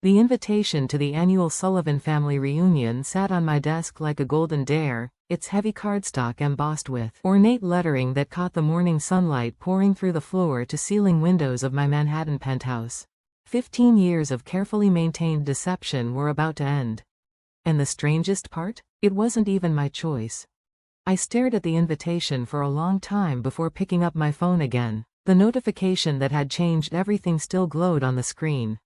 The invitation to the annual Sullivan family reunion sat on my desk like a golden dare, its heavy cardstock embossed with ornate lettering that caught the morning sunlight pouring through the floor-to-ceiling windows of my Manhattan penthouse. 15 years of carefully maintained deception were about to end. And the strangest part? It wasn't even my choice. I stared at the invitation for a long time before picking up my phone again. The notification that had changed everything still glowed on the screen.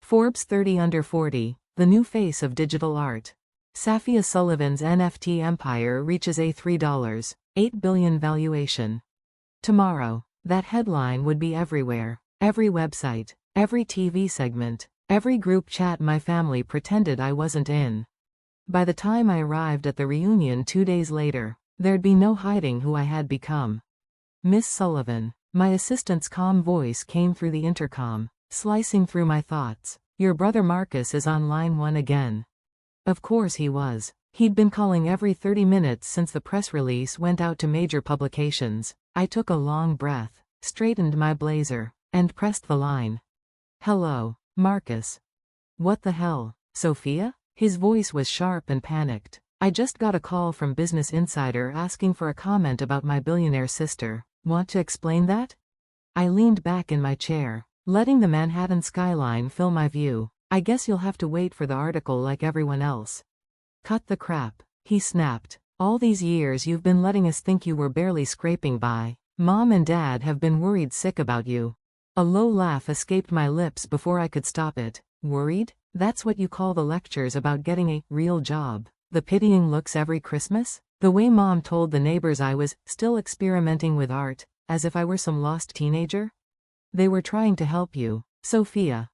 Forbes 30 Under 40, the new face of digital art. Safia Sullivan's NFT empire reaches a $3.8 billion valuation. Tomorrow, that headline would be everywhere. Every website, every TV segment, every group chat my family pretended I wasn't in. By the time I arrived at the reunion 2 days later, there'd be no hiding who I had become. Miss Sullivan. My assistant's calm voice came through the intercom, slicing through my thoughts. Your brother Marcus is on line 1 again. Of course he was. He'd been calling every 30 minutes since the press release went out to major publications. I took a long breath, straightened my blazer, and pressed the line. Hello, Marcus. What the hell, Sophia? His voice was sharp and panicked. I just got a call from Business Insider asking for a comment about my billionaire sister. Want to explain that? I leaned back in my chair, letting the Manhattan skyline fill my view. I guess you'll have to wait for the article like everyone else. Cut the crap, he snapped. All these years you've been letting us think you were barely scraping by. Mom and Dad have been worried sick about you. A low laugh escaped my lips before I could stop it. Worried? That's what you call the lectures about getting a real job. The pitying looks every Christmas? The way Mom told the neighbors I was still experimenting with art, as if I were some lost teenager? They were trying to help you, Sophia.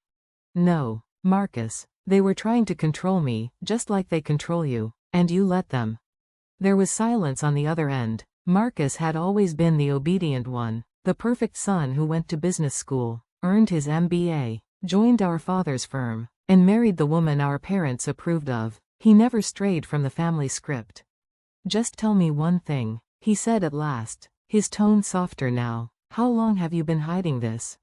No, Marcus. They were trying to control me, just like they control you, and you let them. There was silence on the other end. Marcus had always been the obedient one, the perfect son who went to business school, earned his MBA, joined our father's firm, and married the woman our parents approved of. He never strayed from the family script. Just tell me one thing, he said at last, his tone softer now. How long have you been hiding this?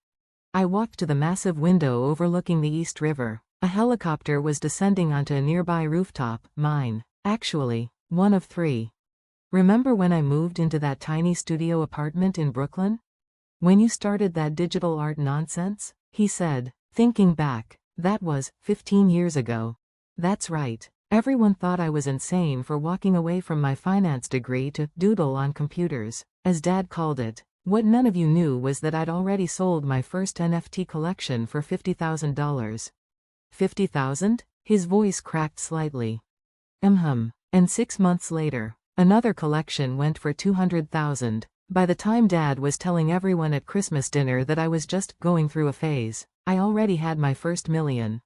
I walked to the massive window overlooking the East River. A helicopter was descending onto a nearby rooftop, mine, actually, one of 3. Remember when I moved into that tiny studio apartment in Brooklyn? When you started that digital art nonsense? He said, thinking back, that was 15 years ago. That's right. Everyone thought I was insane for walking away from my finance degree to doodle on computers, as Dad called it. What none of you knew was that I'd already sold my first NFT collection for $50,000. $50,000? His voice cracked slightly. And 6 months later, another collection went for $200,000. By the time Dad was telling everyone at Christmas dinner that I was just going through a phase, I already had my first million.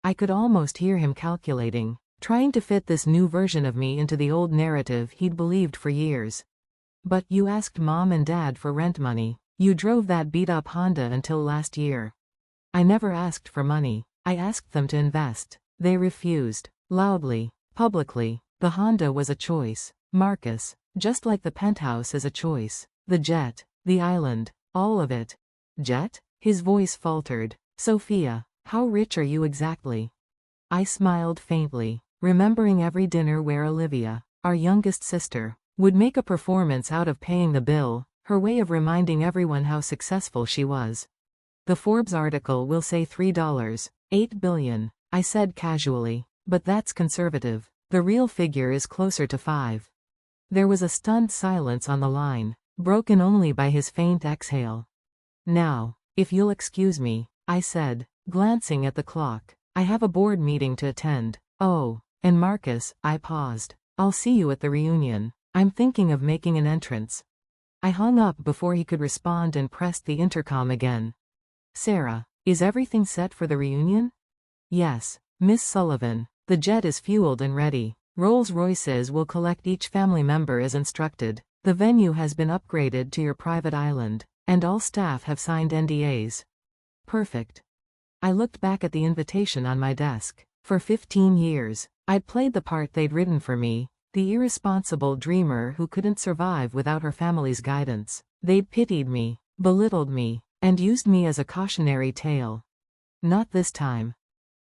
I could almost hear him calculating, trying to fit this new version of me into the old narrative he'd believed for years. But you asked Mom and Dad for rent money. You drove that beat-up Honda until last year. I never asked for money. I asked them to invest. They refused. Loudly. Publicly. The Honda was a choice, Marcus, just like the penthouse is a choice. The jet. The island. All of it. Jet? His voice faltered. Sophia, how rich are you exactly? I smiled faintly, remembering every dinner where Olivia, our youngest sister, would make a performance out of paying the bill, her way of reminding everyone how successful she was. The Forbes article will say $3.8 billion, I said casually, but that's conservative. The real figure is closer to 5. There was a stunned silence on the line, broken only by his faint exhale. Now, if you'll excuse me, I said, glancing at the clock. I have a board meeting to attend. Oh, and Marcus, I paused. I'll see you at the reunion. I'm thinking of making an entrance. I hung up before he could respond and pressed the intercom again. Sarah, is everything set for the reunion? Yes, Miss Sullivan. The jet is fueled and ready. Rolls-Royces will collect each family member as instructed. The venue has been upgraded to your private island, and all staff have signed NDAs. Perfect. I looked back at the invitation on my desk. For 15 years, I'd played the part they'd written for me, the irresponsible dreamer who couldn't survive without her family's guidance. They'd pitied me, belittled me, and used me as a cautionary tale. Not this time.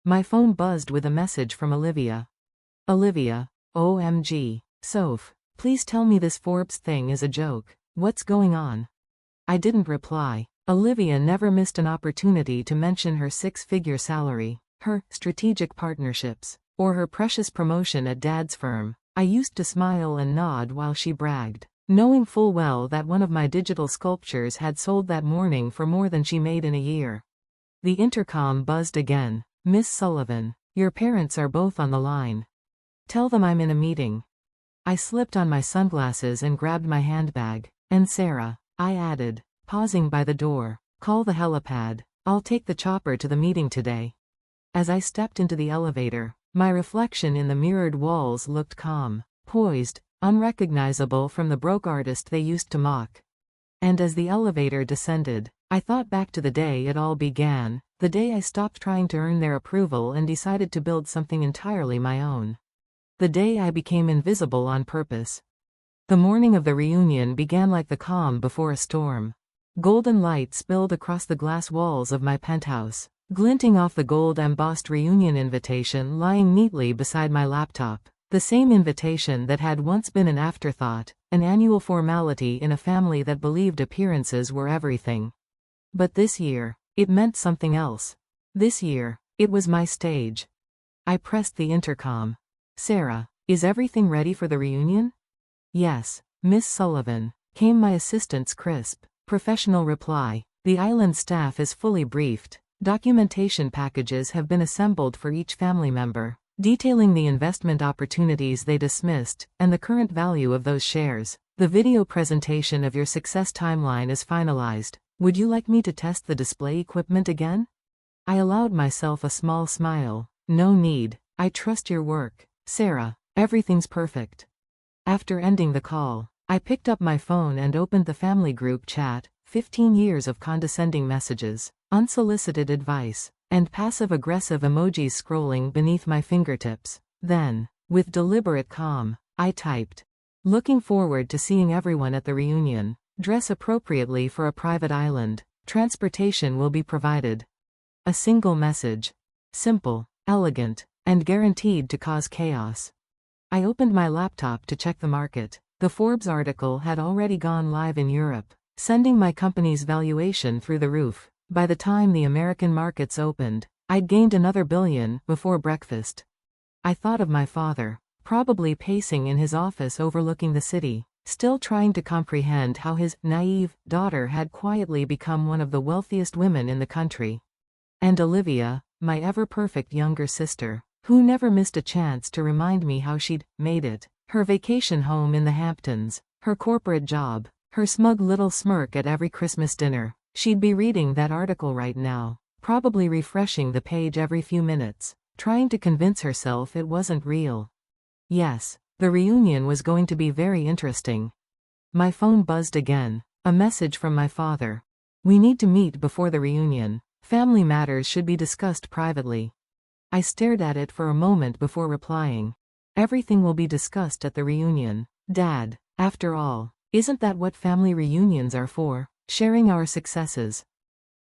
My phone buzzed with a message from Olivia. Olivia. OMG. Soph. Please tell me this Forbes thing is a joke. What's going on? I didn't reply. Olivia never missed an opportunity to mention her six-figure salary, her strategic partnerships, or her precious promotion at Dad's firm. I used to smile and nod while she bragged, knowing full well that one of my digital sculptures had sold that morning for more than she made in a year. The intercom buzzed again. Miss Sullivan, your parents are both on the line. Tell them I'm in a meeting. I slipped on my sunglasses and grabbed my handbag. And Sarah, I added, pausing by the door, call the helipad. I'll take the chopper to the meeting today. As I stepped into the elevator, my reflection in the mirrored walls looked calm, poised, unrecognizable from the broke artist they used to mock. And as the elevator descended, I thought back to the day it all began, the day I stopped trying to earn their approval and decided to build something entirely my own. The day I became invisible on purpose. The morning of the reunion began like the calm before a storm. Golden light spilled across the glass walls of my penthouse, glinting off the gold-embossed reunion invitation lying neatly beside my laptop, the same invitation that had once been an afterthought, an annual formality in a family that believed appearances were everything. But this year, it meant something else. This year, it was my stage. I pressed the intercom. Sarah, is everything ready for the reunion? Yes, Miss Sullivan, came my assistant's crisp, professional reply. The island staff is fully briefed. Documentation packages have been assembled for each family member, detailing the investment opportunities they dismissed, and the current value of those shares. The video presentation of your success timeline is finalized. Would you like me to test the display equipment again? I allowed myself a small smile. No need, I trust your work, Sarah, everything's perfect. After ending the call, I picked up my phone and opened the family group chat. 15 years of condescending messages, unsolicited advice, and passive-aggressive emojis scrolling beneath my fingertips. Then, with deliberate calm, I typed, looking forward to seeing everyone at the reunion. Dress appropriately for a private island. Transportation will be provided. A single message. Simple, elegant, and guaranteed to cause chaos. I opened my laptop to check the market. The Forbes article had already gone live in Europe, sending my company's valuation through the roof. By the time the American markets opened, I'd gained another $1 billion before breakfast. I thought of my father, probably pacing in his office overlooking the city, still trying to comprehend how his naive daughter had quietly become one of the wealthiest women in the country. And Olivia, my ever-perfect younger sister, who never missed a chance to remind me how she'd made it, her vacation home in the Hamptons, her corporate job, her smug little smirk at every Christmas dinner. She'd be reading that article right now, probably refreshing the page every few minutes, trying to convince herself it wasn't real. Yes, the reunion was going to be very interesting. My phone buzzed again, a message from my father. We need to meet before the reunion. Family matters should be discussed privately. I stared at it for a moment before replying. Everything will be discussed at the reunion, Dad. After all, isn't that what family reunions are for? Sharing our successes.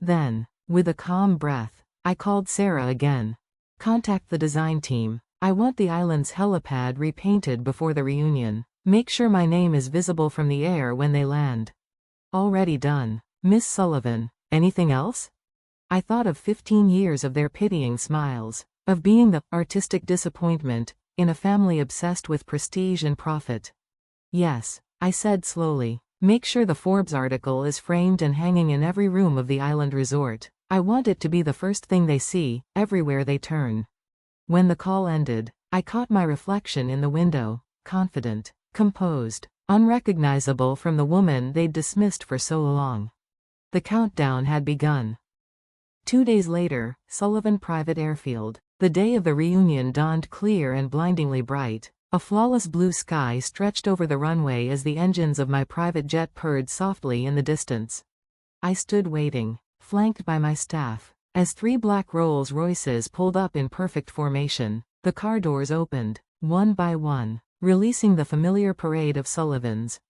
Then, with a calm breath, I called Sarah again. Contact the design team. I want the island's helipad repainted before the reunion. Make sure my name is visible from the air when they land. Already done, Miss Sullivan. Anything else? I thought of 15 years of their pitying smiles, of being the artistic disappointment in a family obsessed with prestige and profit. Yes, I said slowly. Make sure the Forbes article is framed and hanging in every room of the island resort. I want it to be the first thing they see, everywhere they turn. When the call ended, I caught my reflection in the window, confident, composed, unrecognizable from the woman they'd dismissed for so long. The countdown had begun. 2 days later, Sullivan Private Airfield. The day of the reunion dawned clear and blindingly bright. A flawless blue sky stretched over the runway as the engines of my private jet purred softly in the distance. I stood waiting, flanked by my staff. As 3 black Rolls-Royces pulled up in perfect formation, the car doors opened, one by one, releasing the familiar parade of Sullivans.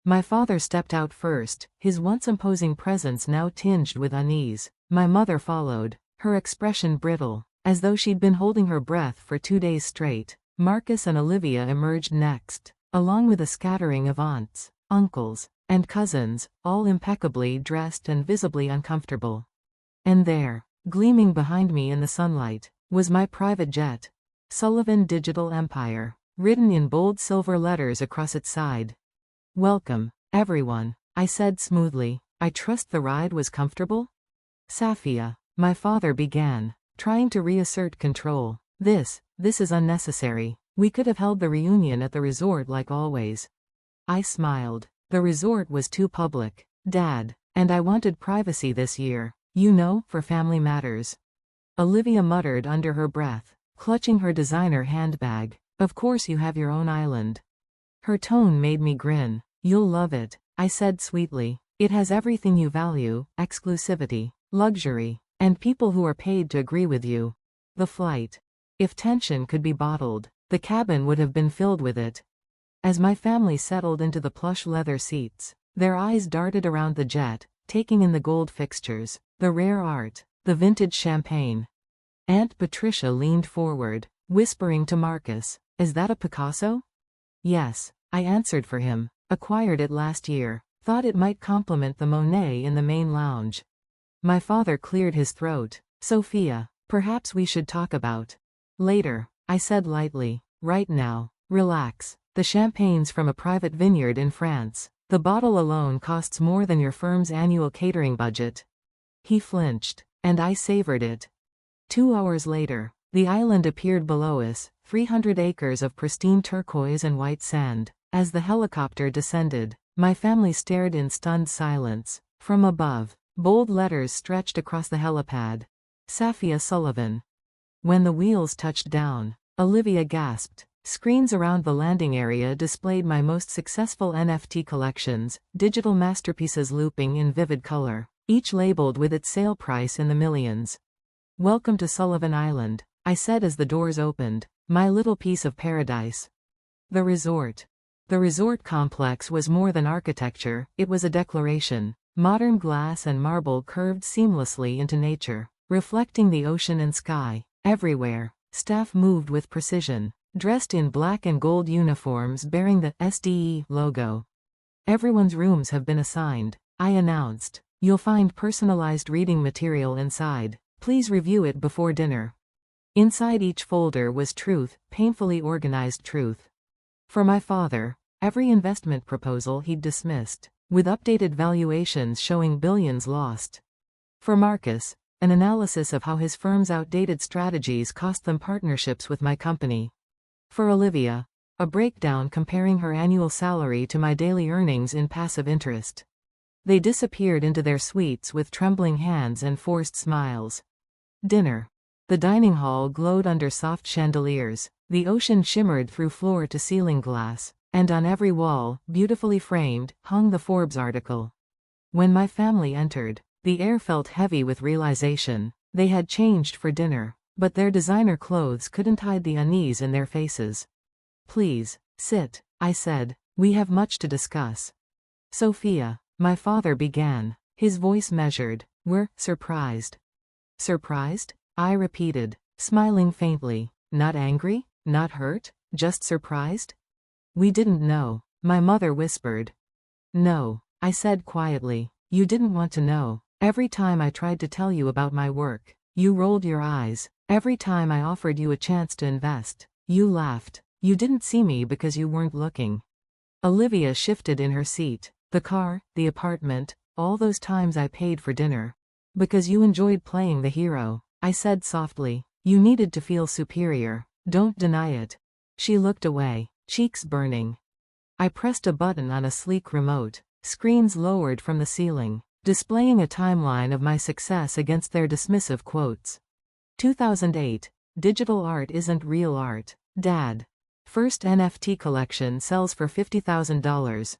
My father stepped out first, his once imposing presence now tinged with unease. My mother followed, her expression brittle, as though she'd been holding her breath for 2 days straight. Marcus and Olivia emerged next, along with a scattering of aunts, uncles, and cousins, all impeccably dressed and visibly uncomfortable. And there, gleaming behind me in the sunlight, was my private jet. Sullivan Digital Empire, written in bold silver letters across its side. "Welcome, everyone," I said smoothly. "I trust the ride was comfortable?" "Safia," my father began, trying to reassert control. This is unnecessary. We could have held the reunion at the resort like always." I smiled. "The resort was too public, Dad, and I wanted privacy this year, you know, for family matters." Olivia muttered under her breath, clutching her designer handbag. "Of course you have your own island." Her tone made me grin. "You'll love it," I said sweetly. "It has everything you value: exclusivity, luxury, and people who are paid to agree with you." The flight. If tension could be bottled, the cabin would have been filled with it. As my family settled into the plush leather seats, their eyes darted around the jet, taking in the gold fixtures, the rare art, the vintage champagne. Aunt Patricia leaned forward, whispering to Marcus, "Is that a Picasso?" "Yes," I answered for him. "Acquired it last year. Thought it might complement the Monet in the main lounge." My father cleared his throat. "Sophia, perhaps we should talk about later," I said lightly. "Right now, relax. The champagne's from a private vineyard in France. The bottle alone costs more than your firm's annual catering budget." He flinched, and I savored it. 2 hours later, the island appeared below us, 300 acres of pristine turquoise and white sand. As the helicopter descended, my family stared in stunned silence. From above, bold letters stretched across the helipad. Safia Sullivan. When the wheels touched down, Olivia gasped. Screens around the landing area displayed my most successful NFT collections, digital masterpieces looping in vivid color, each labeled with its sale price in the millions. "Welcome to Sullivan Island," I said as the doors opened. "My little piece of paradise." The resort. The resort complex was more than architecture, it was a declaration. Modern glass and marble curved seamlessly into nature, reflecting the ocean and sky. Everywhere, staff moved with precision, dressed in black and gold uniforms bearing the SDE logo. "Everyone's rooms have been assigned," I announced. "You'll find personalized reading material inside. Please review it before dinner." Inside each folder was truth, painfully organized truth. For my father, every investment proposal he'd dismissed, with updated valuations showing billions lost. For Marcus, an analysis of how his firm's outdated strategies cost them partnerships with my company. For Olivia, a breakdown comparing her annual salary to my daily earnings in passive interest. They disappeared into their suites with trembling hands and forced smiles. Dinner. The dining hall glowed under soft chandeliers, the ocean shimmered through floor-to-ceiling glass, and on every wall, beautifully framed, hung the Forbes article. When my family entered, the air felt heavy with realization. They had changed for dinner, but their designer clothes couldn't hide the unease in their faces. "Please, sit," I said. "We have much to discuss." "Sophia," my father began, his voice measured, "we're surprised." "Surprised?" I repeated, smiling faintly. "Not angry? Not hurt? Just surprised?" "We didn't know," my mother whispered. "No," I said quietly. "You didn't want to know. Every time I tried to tell you about my work, you rolled your eyes. Every time I offered you a chance to invest, you laughed. You didn't see me because you weren't looking." Olivia shifted in her seat. "The car, the apartment, all those times I paid for dinner. Because you enjoyed playing the hero," I said softly. "You needed to feel superior. Don't deny it." She looked away, cheeks burning. I pressed a button on a sleek remote. Screens lowered from the ceiling, displaying a timeline of my success against their dismissive quotes. 2008. Digital art isn't real art, Dad. First NFT collection sells for $50,000.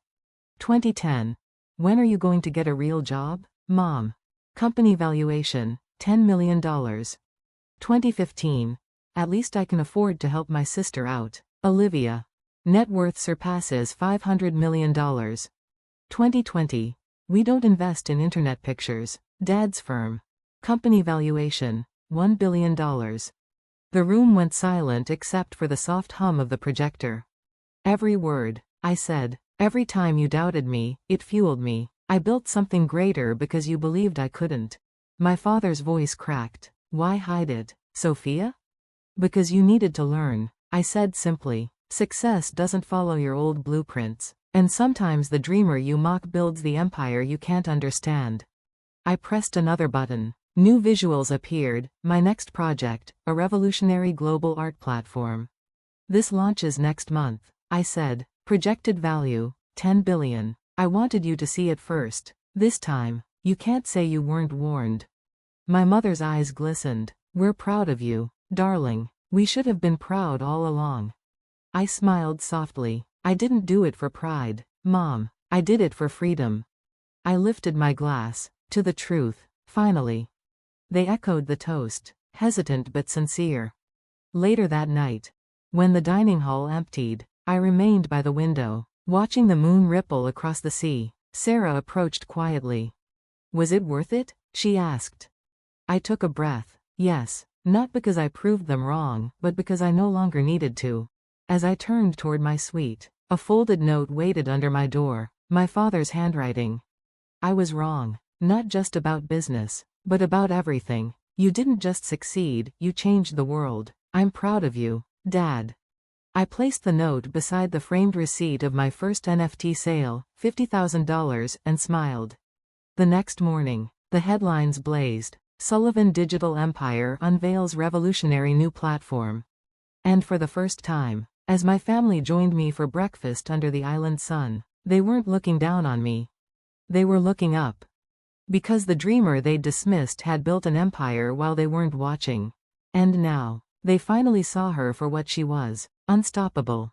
2010. When are you going to get a real job, Mom? Company valuation, $10 million. 2015. At least I can afford to help my sister out, Olivia. Net worth surpasses $500 million. 2020. We don't invest in internet pictures, Dad's firm. Company valuation, $1 billion. The room went silent except for the soft hum of the projector. Every word, I said. Every time you doubted me, it fueled me. I built something greater because you believed I couldn't. My father's voice cracked. Why hide it, Sophia? Because you needed to learn, I said simply. Success doesn't follow your old blueprints, and sometimes the dreamer you mock builds the empire you can't understand. I pressed another button. New visuals appeared, my next project, a revolutionary global art platform. This launches next month, I said. Projected value, 10 billion. I wanted you to see it first. This time, you can't say you weren't warned. My mother's eyes glistened. We're proud of you, darling. We should have been proud all along. I smiled softly. I didn't do it for pride, Mom. I did it for freedom. I lifted my glass, to the truth, finally. They echoed the toast, hesitant but sincere. Later that night, when the dining hall emptied, I remained by the window, watching the moon ripple across the sea. Sarah approached quietly. Was it worth it? She asked. I took a breath. Yes, not because I proved them wrong, but because I no longer needed to. As I turned toward my suite, a folded note waited under my door, my father's handwriting. I was wrong, not just about business, but about everything. You didn't just succeed, you changed the world. I'm proud of you, Dad. I placed the note beside the framed receipt of my first NFT sale, $50,000, and smiled. The next morning, the headlines blazed. Sullivan Digital Empire unveils revolutionary new platform. And for the first time, as my family joined me for breakfast under the island sun, they weren't looking down on me. They were looking up. Because the dreamer they'd dismissed had built an empire while they weren't watching. And now, they finally saw her for what she was, unstoppable.